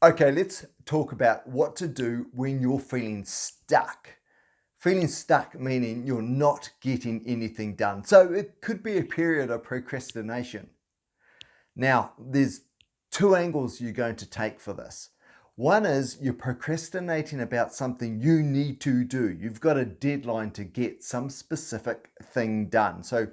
Okay, let's talk about what to do when you're feeling stuck. Feeling stuck meaning you're not getting anything done. So it could be a period of procrastination. Now, there's two angles you're going to take for this. One is you're procrastinating about something you need to do. You've got a deadline to get some specific thing done. So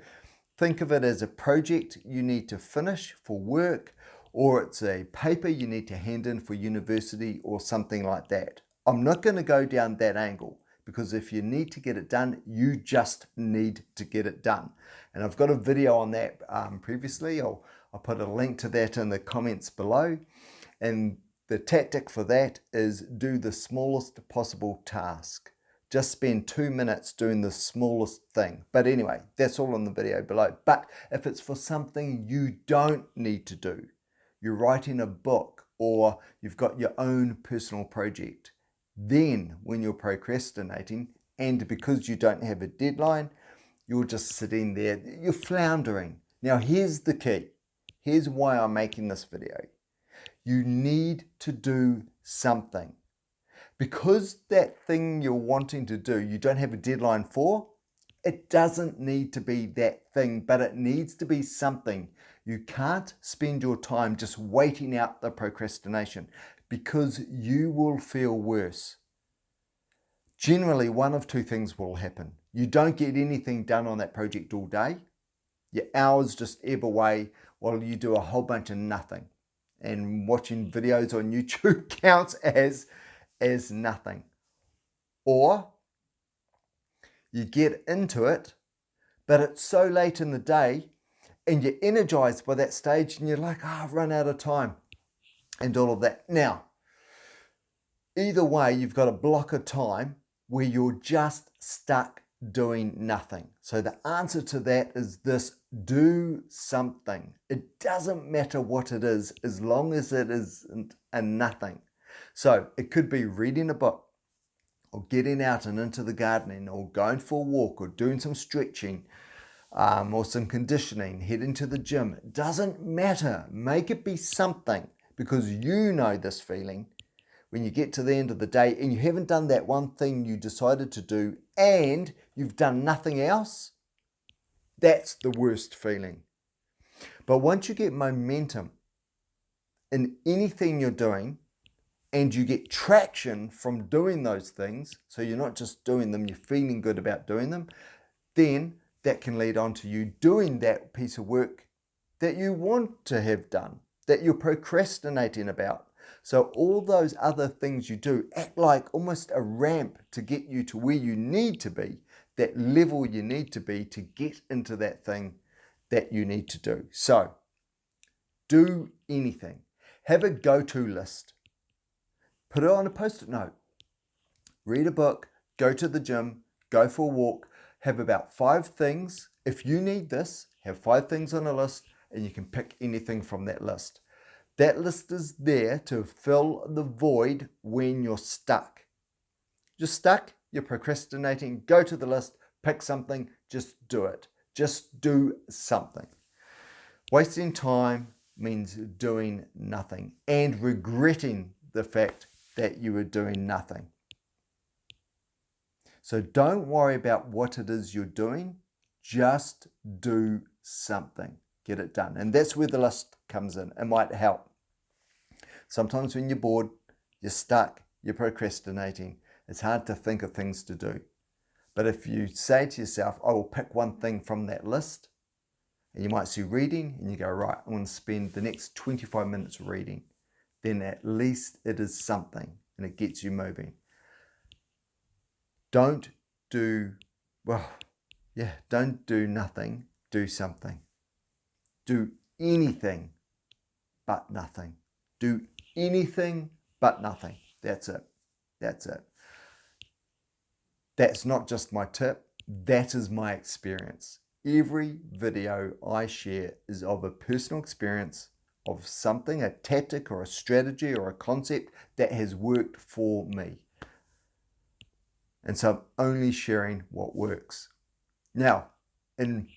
think of it as a project you need to finish for work, or it's a paper you need to hand in for university or something like that. I'm not going to go down that angle because if you need to get it done, you just need to get it done. And I've got a video on that previously. I'll put a link to that in the comments below. And the tactic for that is do the smallest possible task. Just spend 2 minutes doing the smallest thing. But anyway, that's all in the video below. But if it's for something you don't need to do, you're writing a book or you've got your own personal project, then when you're procrastinating, and because you don't have a deadline, you're just sitting there, you're floundering. Now here's the key. Here's why I'm making this video. You need to do something. Because that thing you're wanting to do, you don't have a deadline for, it doesn't need to be that thing, but it needs to be something. You can't spend your time just waiting out the procrastination because you will feel worse. Generally, one of two things will happen. You don't get anything done on that project all day. Your hours just ebb away while you do a whole bunch of nothing. And watching videos on YouTube counts as nothing. Or you get into it, but it's so late in the day and you're energized by that stage and you're like, I've run out of time and all of that. Now, either way, you've got a block of time where you're just stuck doing nothing. So the answer to that is this: do something. It doesn't matter what it is as long as it isn't a nothing. So it could be reading a book or getting out and into the gardening or going for a walk or doing some stretching or some conditioning, heading to the gym. It doesn't matter. Make it be something, because you know this feeling when you get to the end of the day and you haven't done that one thing you decided to do and you've done nothing else. That's the worst feeling. But once you get momentum in anything you're doing and you get traction from doing those things, so you're not just doing them, you're feeling good about doing them, then that can lead on to you doing that piece of work that you want to have done, that you're procrastinating about. So all those other things you do act like almost a ramp to get you to where you need to be, that level you need to be to get into that thing that you need to do. So do anything. Have a go-to list. Put it on a post-it note. Read a book, go to the gym, go for a walk, have about 5 things. If you need this, have 5 things on a list and you can pick anything from that list. That list is there to fill the void when you're stuck. You're stuck, you're procrastinating, go to the list, pick something, just do it. Just do something. Wasting time means doing nothing and regretting the fact that you were doing nothing. So don't worry about what it is you're doing, just do something. Get it done. And that's where the list comes in. It might help. Sometimes when you're bored, you're stuck, you're procrastinating, it's hard to think of things to do. But if you say to yourself, I will pick one thing from that list, and you might see reading, and you go, right, I want to spend the next 25 minutes reading, then at least it is something, and it gets you moving. Don't do nothing, do something. Do anything but nothing. Do anything but nothing. That's it. That's it. That's not just my tip. That is my experience. Every video I share is of a personal experience of something, a tactic or a strategy or a concept that has worked for me. And so I'm only sharing what works. Now, in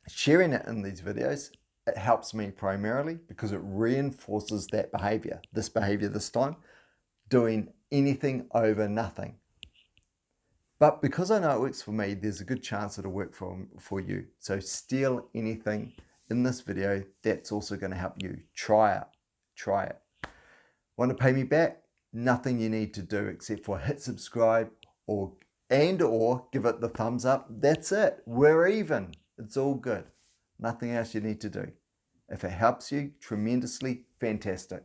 sharing it in these videos, It helps me primarily because it reinforces that behavior, this time, doing anything over nothing. But because I know it works for me, there's a good chance it'll work for you. So steal anything in this video that's also going to help you. Try it. Want to pay me back? Nothing you need to do except for hit subscribe or give it the thumbs up. That's it. We're even. It's all good. Nothing else you need to do. If it helps you tremendously, fantastic.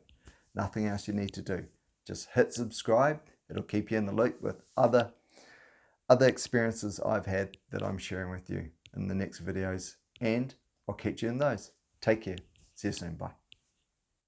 Nothing else you need to do. Just hit subscribe. It'll keep you in the loop with other experiences I've had that I'm sharing with you in the next videos, and I'll catch you in those. Take care. See you soon. Bye.